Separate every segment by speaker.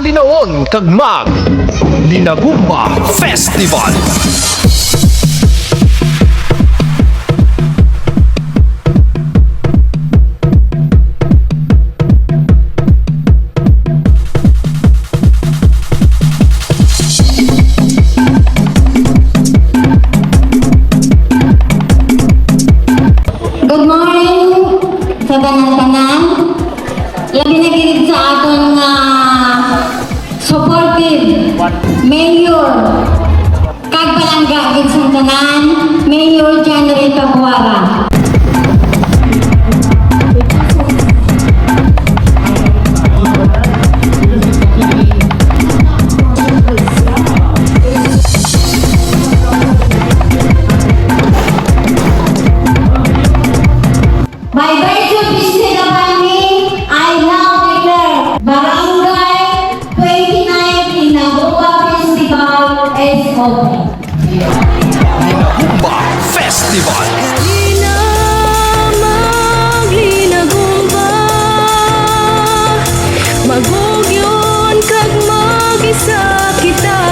Speaker 1: Linaon kag mag Linagumba Festival.
Speaker 2: Good morning sa tanan-tanan. Labi na gid sa aton nga supportive mayor kag palangga gid sa tanan, Mayor January Cabuara. By virtue of this ceremony, I now declare Barangay 29 Linagumba Festival is open.
Speaker 1: Linagumba Festival.
Speaker 3: Halina maglinagumba, magugyon kag mag-isa kita.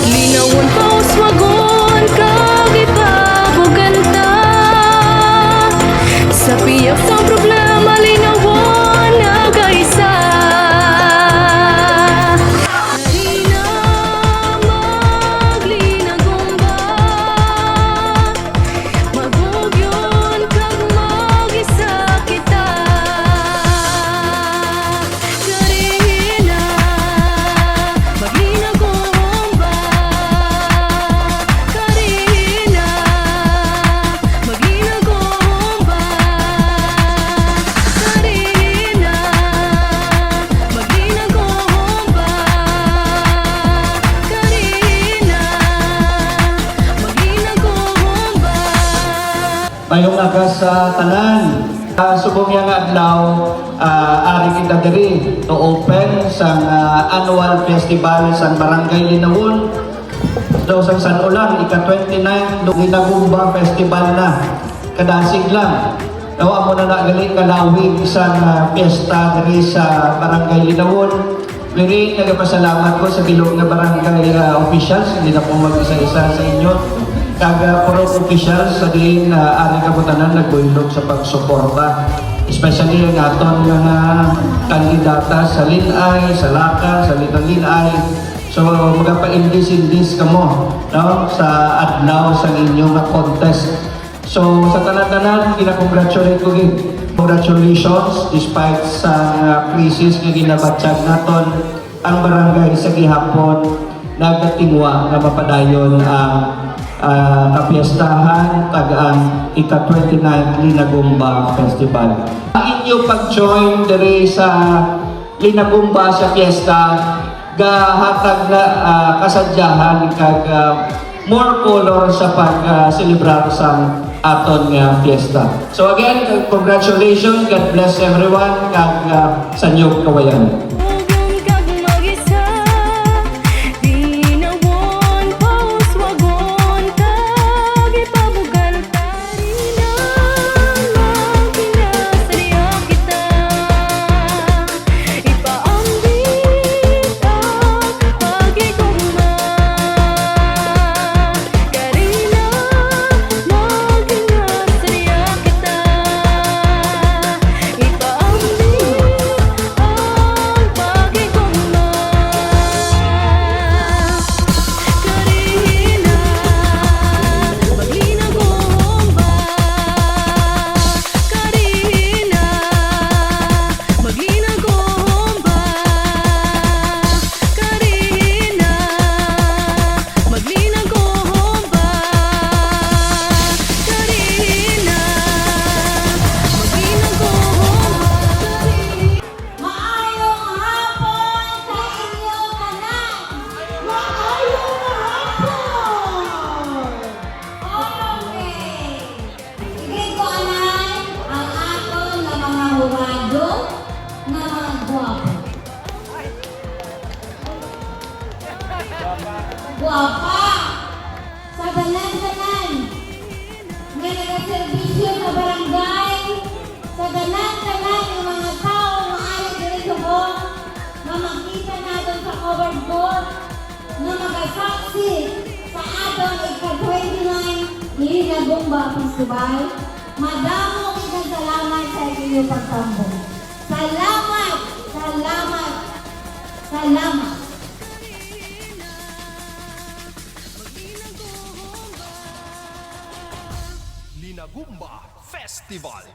Speaker 3: Linawon pauswagon kag ipabuganta, sa piyak sa problema linawon nagaisa. Halina maglinagumba, magugyon kag mag-isa kita. Karina maglinagumba, Karina maglinagumba, Karina maglinagumba, Karina maglinagumba.
Speaker 4: Mayong aga sa tanan. Subong yang adlaw, ari kita diri to open sa annual festival sa Barangay Linawon. Daw sa San Ulang, ika-29 Linagumba Festival na. Kadasig lang. Daw mo na nagali kalawig isang piyesta diri sa Barangay Linawon. Diri nagapasalamat ko sa bilog na barangay officials, hindi na po mag-isa-isa sa inyo. Kaga puro officials sa din ari kabutanan nagbuylog sa pagsuporta, especially ang aton mga kandidata sa Linay, sa Laka, sa Linay. So magapa-indis-indis kamo no sa adlaw sa inyong contest. So sa tanan-tanan kina-congratulate ko gid. Congratulations despite sa crisis nga ginabatyag naton ang barangay sa gihapon nagatingwa nga mapadayon ang kapiestahan tagaan ika-29 Linagumba Festival. Ang inyo pag-join diri sa Linagumba sa fiesta gahatag na kasadyahan kag more color sa pag-celebrar sa aton nga fiesta. So again, congratulations, God bless everyone kag sa inyong kawayan.
Speaker 3: Magugyon kag mag-isa, linawon pauswagon kag ipabuganta. Halina magkinasarya kita, ipaambit ang pagigugma. Karina magkinasarya kita, ipaambit ang pagigugma. Karina maglinagumba, Karina maglinagumba, Karina maglinagumba, Karina maglinagumba.
Speaker 2: Maayong hapon sa inyo tanan. Maayong hapon. Okay. Sige ko anay ang aton nga mga hurado nga mga guwapo. Guwapa. Sa tanan-tanan nga nagaserbisyo sa barangay, sa tanan-tanan ng mga tao maaari diri sa buong Linagumba Festival. Madamo kitang salamat sa inyong pagtambong. Salamat! Salamat! Salamat!
Speaker 1: Linagumba Festival.